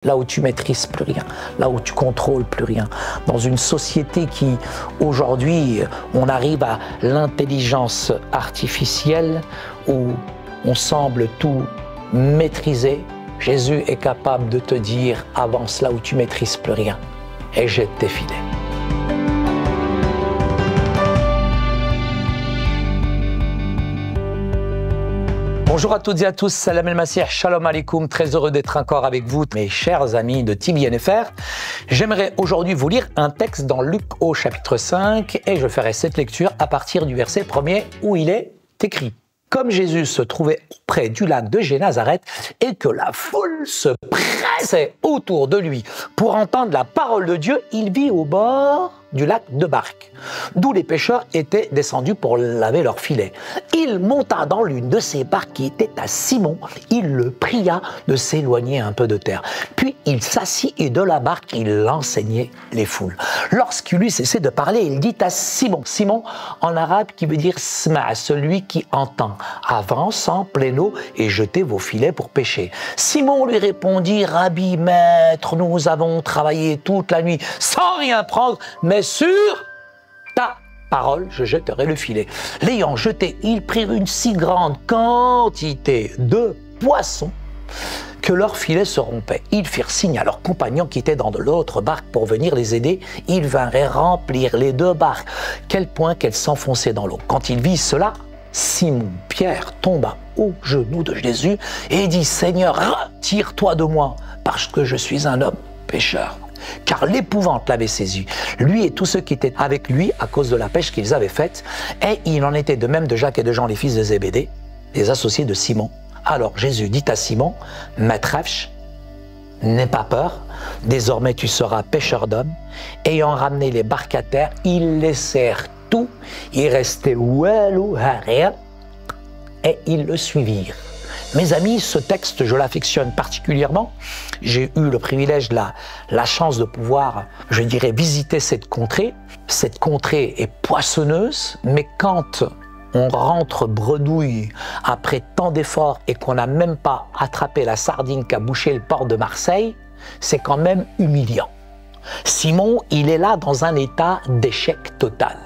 Là où tu maîtrises plus rien, là où tu contrôles plus rien. Dans une société qui, aujourd'hui, on arrive à l'intelligence artificielle où on semble tout maîtriser, Jésus est capable de te dire « avance là où tu maîtrises plus rien et jette tes filets ». Bonjour à toutes et à tous, salam el-Masih, shalom alaikum, très heureux d'être encore avec vous, mes chers amis de TBNFR. J'aimerais aujourd'hui vous lire un texte dans Luc au chapitre 5 et je ferai cette lecture à partir du verset 1er où il est écrit. Comme Jésus se trouvait près du lac de Génazareth et que la foule se pressait autour de lui pour entendre la parole de Dieu, il vit au bord du lac deux barques, d'où les pêcheurs étaient descendus pour laver leurs filets. Il monta dans l'une de ces barques qui était à Simon. Il le pria de s'éloigner un peu de terre. Puis il s'assit et de la barque, il enseignait les foules. Lorsqu'il eut cessé de parler, il dit à Simon, Simon en arabe qui veut dire sma, celui qui entend, avance en pleine eau et jetez vos filets pour pêcher. Simon lui répondit, Rabbi, maître, nous avons travaillé toute la nuit sans rien prendre, mais sur ta parole, je jetterai le filet. L'ayant jeté, ils prirent une si grande quantité de poissons que leur filet se rompait. Ils firent signe à leurs compagnons qui étaient dans de l'autre barque pour venir les aider. Ils vinrent remplir les deux barques, quel point qu'elles s'enfonçaient dans l'eau. Quand ils virent cela, Simon Pierre tomba aux genoux de Jésus et dit, Seigneur, retire-toi de moi, parce que je suis un homme pécheur. Car l'épouvante l'avait saisi, lui et tous ceux qui étaient avec lui à cause de la pêche qu'ils avaient faite, et il en était de même de Jacques et de Jean, les fils de Zébédée, les associés de Simon. Alors Jésus dit à Simon, Maître, n'aie pas peur, désormais tu seras pêcheur d'hommes. Ayant ramené les barques à terre, ils laissèrent tout, il restait ouelou rien, et ils le suivirent. Mes amis, ce texte, je l'affectionne particulièrement. J'ai eu le privilège, la chance de pouvoir, je dirais, visiter cette contrée. Cette contrée est poissonneuse, mais quand on rentre bredouille après tant d'efforts et qu'on n'a même pas attrapé la sardine qui a bouché le port de Marseille, c'est quand même humiliant. Simon, il est là dans un état d'échec total.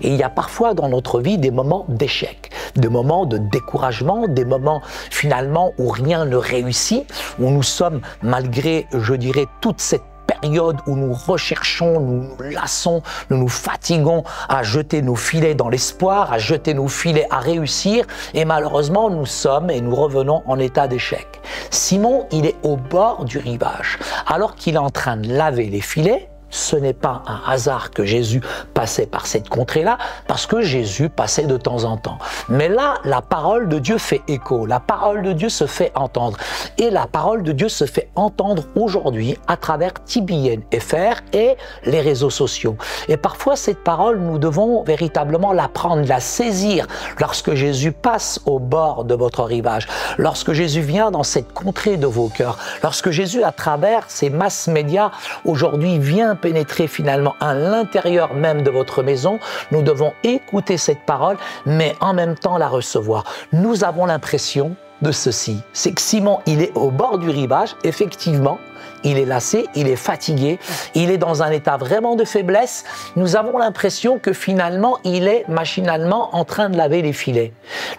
Et il y a parfois dans notre vie des moments d'échec, des moments de découragement, des moments finalement où rien ne réussit, où nous sommes, malgré, je dirais, toute cette période où nous recherchons, nous nous lassons, nous nous fatiguons à jeter nos filets dans l'espoir, à jeter nos filets à réussir, et malheureusement nous sommes et nous revenons en état d'échec. Simon, il est au bord du rivage, alors qu'il est en train de laver les filets. Ce n'est pas un hasard que Jésus passait par cette contrée-là, parce que Jésus passait de temps en temps. Mais là, la parole de Dieu fait écho, la parole de Dieu se fait entendre. Et la parole de Dieu se fait entendre aujourd'hui à travers TBNFR et les réseaux sociaux. Et parfois, cette parole, nous devons véritablement la prendre, la saisir lorsque Jésus passe au bord de votre rivage, lorsque Jésus vient dans cette contrée de vos cœurs, lorsque Jésus, à travers ces masses médias, aujourd'hui vient pénétrer finalement à l'intérieur même de votre maison, nous devons écouter cette parole, mais en même temps la recevoir. Nous avons l'impression de ceci, c'est que Simon, il est au bord du rivage, effectivement, il est lassé, il est fatigué, il est dans un état vraiment de faiblesse. Nous avons l'impression que finalement, il est machinalement en train de laver les filets.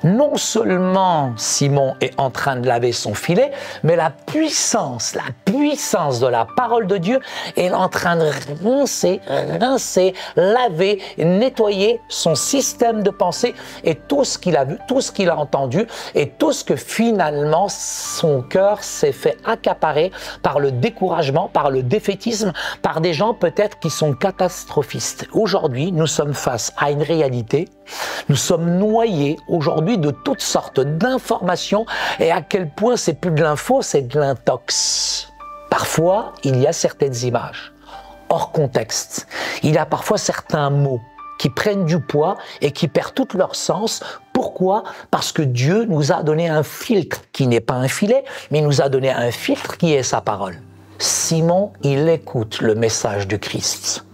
Non seulement Simon est en train de laver son filet, mais la puissance de la parole de Dieu est en train de rincer, laver, nettoyer son système de pensée et tout ce qu'il a vu, tout ce qu'il a entendu et tout ce que finalement son cœur s'est fait accaparer par le découragement, par le défaitisme, par des gens peut-être qui sont catastrophistes. Aujourd'hui, nous sommes face à une réalité. Nous sommes noyés aujourd'hui de toutes sortes d'informations et à quel point c'est plus de l'info, c'est de l'intox. Parfois, il y a certaines images hors contexte. Il y a parfois certains mots qui prennent du poids et qui perdent tout leur sens. Pourquoi? Parce que Dieu nous a donné un filtre qui n'est pas un filet, mais il nous a donné un filtre qui est sa parole. Simon, il écoute le message du Christ.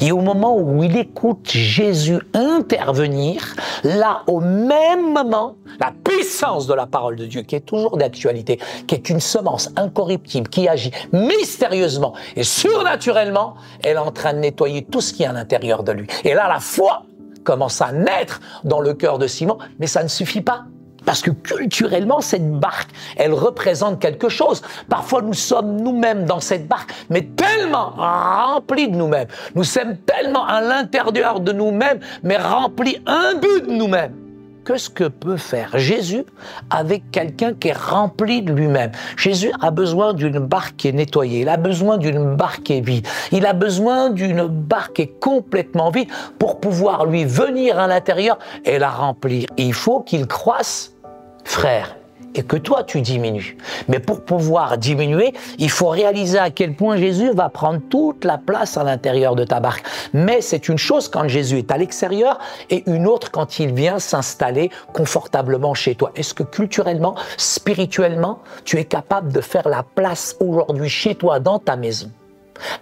Et au moment où il écoute Jésus intervenir, là, au même moment, la puissance de la parole de Dieu, qui est toujours d'actualité, qui est une semence incorruptible, qui agit mystérieusement et surnaturellement, elle est en train de nettoyer tout ce qui est à l'intérieur de lui. Et là, la foi commence à naître dans le cœur de Simon, mais ça ne suffit pas. Parce que culturellement, cette barque, elle représente quelque chose. Parfois, nous sommes nous-mêmes dans cette barque, mais tellement remplis de nous-mêmes. Nous sommes tellement à l'intérieur de nous-mêmes, mais remplis imbus de nous-mêmes. Qu'est-ce que peut faire Jésus avec quelqu'un qui est rempli de lui-même? Jésus a besoin d'une barque qui est nettoyée. Il a besoin d'une barque qui est vide. Il a besoin d'une barque qui est complètement vide pour pouvoir lui venir à l'intérieur et la remplir. Il faut qu'il croisse, frère, et que toi tu diminues. Mais pour pouvoir diminuer, il faut réaliser à quel point Jésus va prendre toute la place à l'intérieur de ta barque. Mais c'est une chose quand Jésus est à l'extérieur et une autre quand il vient s'installer confortablement chez toi. Est-ce que culturellement, spirituellement, tu es capable de faire la place aujourd'hui chez toi, dans ta maison,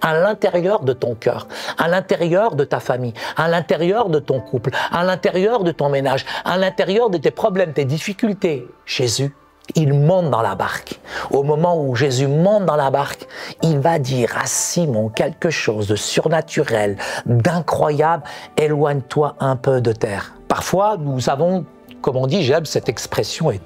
à l'intérieur de ton cœur, à l'intérieur de ta famille, à l'intérieur de ton couple, à l'intérieur de ton ménage, à l'intérieur de tes problèmes, tes difficultés? Jésus, il monte dans la barque. Au moment où Jésus monte dans la barque, il va dire à Simon quelque chose de surnaturel, d'incroyable: éloigne-toi un peu de terre. Parfois, nous avons, comme on dit, j'aime cette expression, et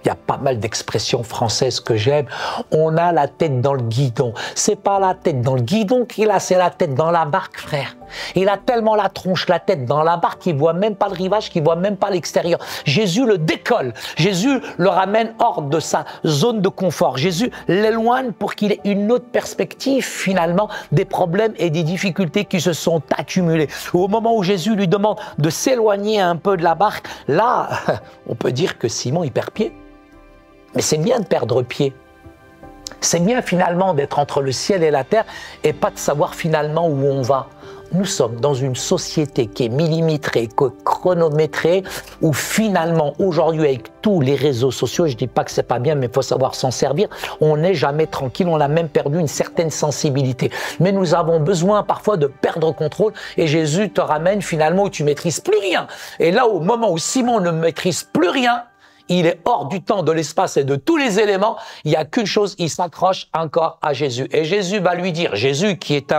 il y a pas mal d'expressions françaises que j'aime. On a la tête dans le guidon. C'est pas la tête dans le guidon qu'il a, c'est la tête dans la barque, frère. Il a tellement la tronche, la tête dans la barque, qu'il voit même pas le rivage, qu'il voit même pas l'extérieur. Jésus le décolle. Jésus le ramène hors de sa zone de confort. Jésus l'éloigne pour qu'il ait une autre perspective, finalement, des problèmes et des difficultés qui se sont accumulés. Au moment où Jésus lui demande de s'éloigner un peu de la barque, là, on peut dire que Simon, il perd pied. Mais c'est bien de perdre pied. C'est bien finalement d'être entre le ciel et la terre et pas de savoir finalement où on va. Nous sommes dans une société qui est millimétrée, chronométrée, où finalement aujourd'hui avec tous les réseaux sociaux, je dis pas que c'est pas bien, mais il faut savoir s'en servir, on n'est jamais tranquille, on a même perdu une certaine sensibilité. Mais nous avons besoin parfois de perdre contrôle et Jésus te ramène finalement où tu maîtrises plus rien. Et là, au moment où Simon ne maîtrise plus rien, il est hors du temps, de l'espace et de tous les éléments. Il n'y a qu'une chose, il s'accroche encore à Jésus. Et Jésus va lui dire, Jésus qui est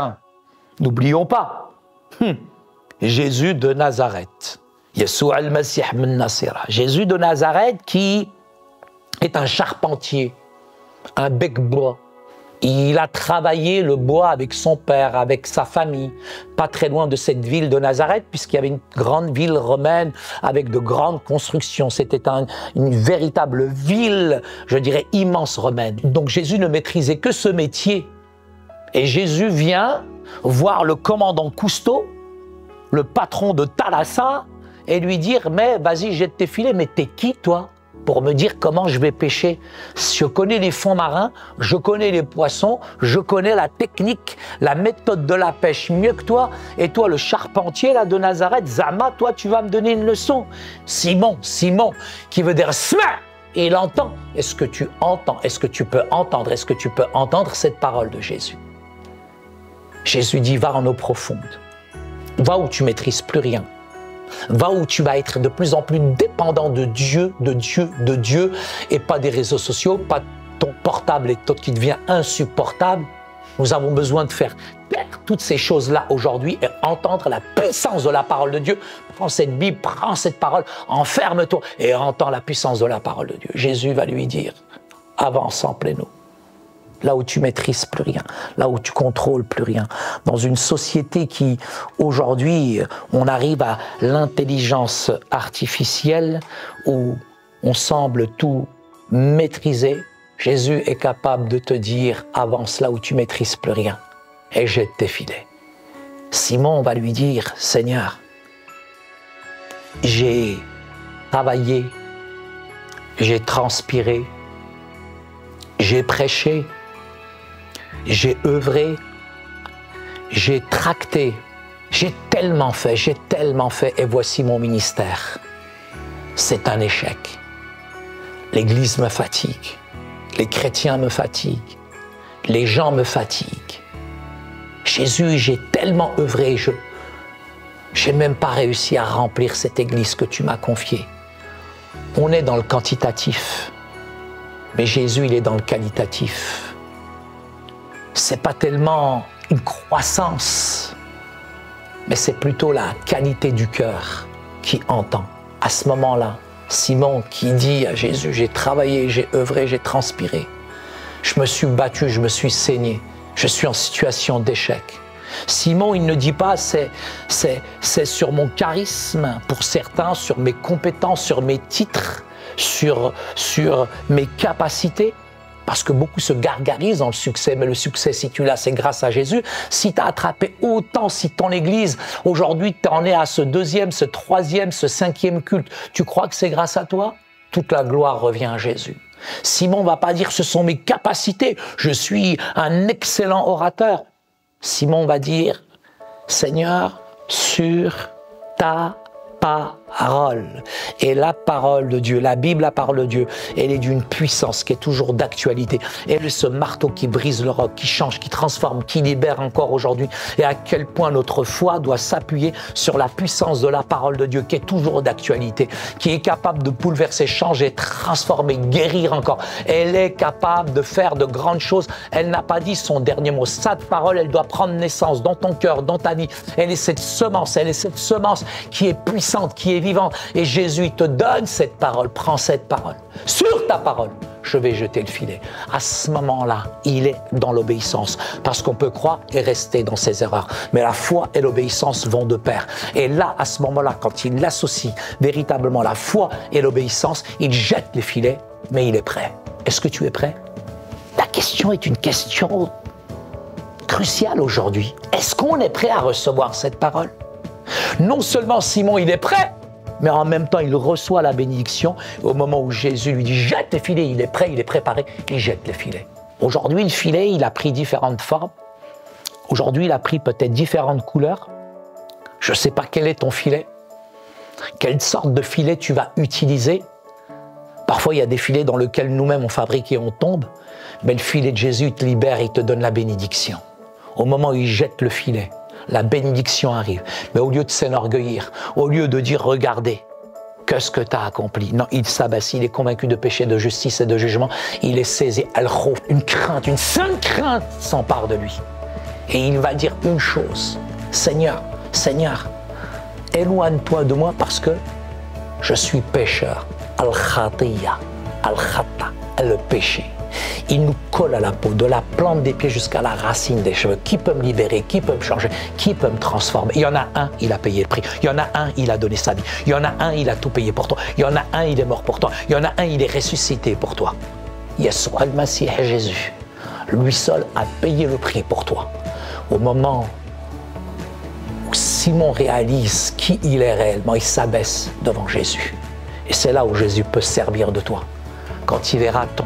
n'oublions pas, Jésus de Nazareth. Yeshua al-Masih min Nasira. Jésus de Nazareth qui est un charpentier, un bec-bois. Il a travaillé le bois avec son père, avec sa famille, pas très loin de cette ville de Nazareth, puisqu'il y avait une grande ville romaine avec de grandes constructions. C'était une véritable ville, je dirais, immense romaine. Donc Jésus ne maîtrisait que ce métier. Et Jésus vient voir le commandant Cousteau, le patron de Thalassa, et lui dire « Mais vas-y, jette tes filets, mais t'es qui toi ? Pour me dire comment je vais pêcher. Je connais les fonds marins, je connais les poissons, je connais la technique, la méthode de la pêche mieux que toi. Et toi, le charpentier là de Nazareth, Zama, toi, tu vas me donner une leçon. Simon, Simon, qui veut dire Sma. Et il entend. Est-ce que tu entends? Est-ce que tu peux entendre? Est-ce que tu peux entendre cette parole de Jésus? Jésus dit, va en eau profonde. Va où tu maîtrises plus rien. Va où tu vas être de plus en plus dépendant de Dieu, et pas des réseaux sociaux, pas ton portable et toi qui devient insupportable. Nous avons besoin de faire taire toutes ces choses-là aujourd'hui et entendre la puissance de la parole de Dieu. Prends cette Bible, prends cette parole, enferme-toi et entends la puissance de la parole de Dieu. Jésus va lui dire, avance en pleine eau. Là où tu maîtrises plus rien, là où tu contrôles plus rien. Dans une société qui, aujourd'hui, on arrive à l'intelligence artificielle où on semble tout maîtriser, Jésus est capable de te dire, avance là où tu maîtrises plus rien et jette tes filets. Simon va lui dire, Seigneur, j'ai travaillé, j'ai transpiré, j'ai prêché, j'ai œuvré, j'ai tracté, j'ai tellement fait, et voici mon ministère. C'est un échec. L'Église me fatigue, les chrétiens me fatiguent, les gens me fatiguent. Jésus, j'ai tellement œuvré, j'ai même pas réussi à remplir cette église que tu m'as confiée. On est dans le quantitatif, mais Jésus, il est dans le qualitatif. C'est pas tellement une croissance, mais c'est plutôt la qualité du cœur qui entend. À ce moment-là, Simon qui dit à Jésus, j'ai travaillé, j'ai œuvré, j'ai transpiré. Je me suis battu, je me suis saigné. Je suis en situation d'échec. Simon, il ne dit pas c'est sur mon charisme pour certains, sur mes compétences, sur mes titres, sur mes capacités. Parce que beaucoup se gargarisent dans le succès, mais le succès, si tu l'as, c'est grâce à Jésus. Si tu as attrapé autant, si ton église, aujourd'hui, tu en es à ce 2e, ce 3e, ce 5e culte, tu crois que c'est grâce à toi? Toute la gloire revient à Jésus. Simon ne va pas dire ce sont mes capacités, je suis un excellent orateur. Simon va dire Seigneur, sur ta parole. Et la parole de Dieu, la Bible, la parole de Dieu, elle est d'une puissance qui est toujours d'actualité. Elle est ce marteau qui brise le roc, qui change, qui transforme, qui libère encore aujourd'hui. Et à quel point notre foi doit s'appuyer sur la puissance de la parole de Dieu qui est toujours d'actualité, qui est capable de bouleverser, changer, transformer, guérir encore. Elle est capable de faire de grandes choses. Elle n'a pas dit son dernier mot. Cette parole, elle doit prendre naissance dans ton cœur, dans ta vie. Elle est cette semence qui est puissante, qui est vivante. Et Jésus te donne cette parole. Prends cette parole. Sur ta parole, je vais jeter le filet. À ce moment-là, il est dans l'obéissance. Parce qu'on peut croire et rester dans ses erreurs. Mais la foi et l'obéissance vont de pair. Et là, à ce moment-là, quand il associe véritablement la foi et l'obéissance, il jette les filets, mais il est prêt. Est-ce que tu es prêt? La question est une question cruciale aujourd'hui. Est-ce qu'on est prêt à recevoir cette parole? Non seulement Simon, il est prêt, mais en même temps, il reçoit la bénédiction. Au moment où Jésus lui dit, jette les filets, il est prêt, il est préparé, il jette les filets. Aujourd'hui, le filet, il a pris différentes formes. Aujourd'hui, il a pris peut-être différentes couleurs. Je ne sais pas quel est ton filet, quelle sorte de filet tu vas utiliser. Parfois, il y a des filets dans lesquels nous-mêmes on fabrique et on tombe, mais le filet de Jésus te libère et il te donne la bénédiction. Au moment où il jette le filet, la bénédiction arrive. Mais au lieu de s'enorgueillir, au lieu de dire « Regardez, qu'est-ce que tu as accompli ?» Non, il s'abaisse, il est convaincu de péché, de justice et de jugement. Il est saisi, une crainte, une sainte crainte s'empare de lui. Et il va dire une chose, « Seigneur, Seigneur, éloigne-toi de moi parce que je suis pécheur. » Al-Khatiya, Al-Khata, le péché. Il nous colle à la peau, de la plante des pieds jusqu'à la racine des cheveux. Qui peut me libérer? Qui peut me changer? Qui peut me transformer? Il y en a un, il a payé le prix. Il y en a un, il a donné sa vie. Il y en a un, il a tout payé pour toi. Il y en a un, il est mort pour toi. Il y en a un, il est ressuscité pour toi. Yeshua al-Masih, Jésus, lui seul a payé le prix pour toi. Au moment où Simon réalise qui il est réellement, il s'abaisse devant Jésus. Et c'est là où Jésus peut servir de toi. Quand il verra ton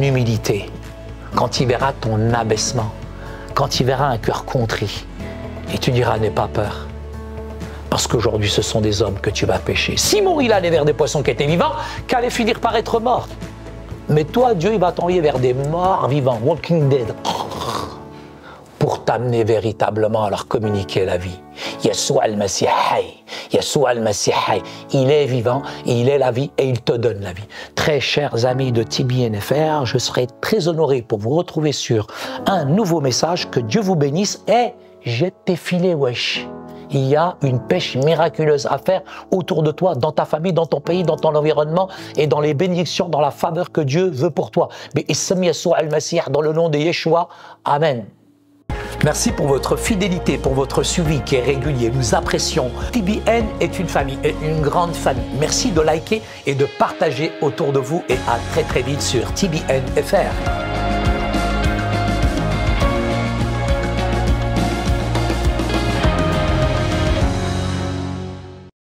humilité, quand il verra ton abaissement, quand il verra un cœur contrit, et tu diras, n'aie pas peur, parce qu'aujourd'hui ce sont des hommes que tu vas pécher. Simon, il allait vers des poissons qui étaient vivants, qui allaient finir par être morts. Mais toi, Dieu, il va t'envoyer vers des morts vivants, walking dead, pour t'amener véritablement à leur communiquer la vie. Yeshua al-Masih, Yeshua al-Masih, il est vivant, il est la vie et il te donne la vie. Très chers amis de TBNFR, je serai très honoré pour vous retrouver sur un nouveau message. Que Dieu vous bénisse et jette tes filets, wesh. Il y a une pêche miraculeuse à faire autour de toi, dans ta famille, dans ton pays, dans ton environnement et dans les bénédictions, dans la faveur que Dieu veut pour toi. Mais Issam Yeshua al-Masih, dans le nom de Yeshua, Amen. Merci pour votre fidélité, pour votre suivi qui est régulier. Nous apprécions. TBN est une famille, une grande famille. Merci de liker et de partager autour de vous et à très très vite sur TBNFR.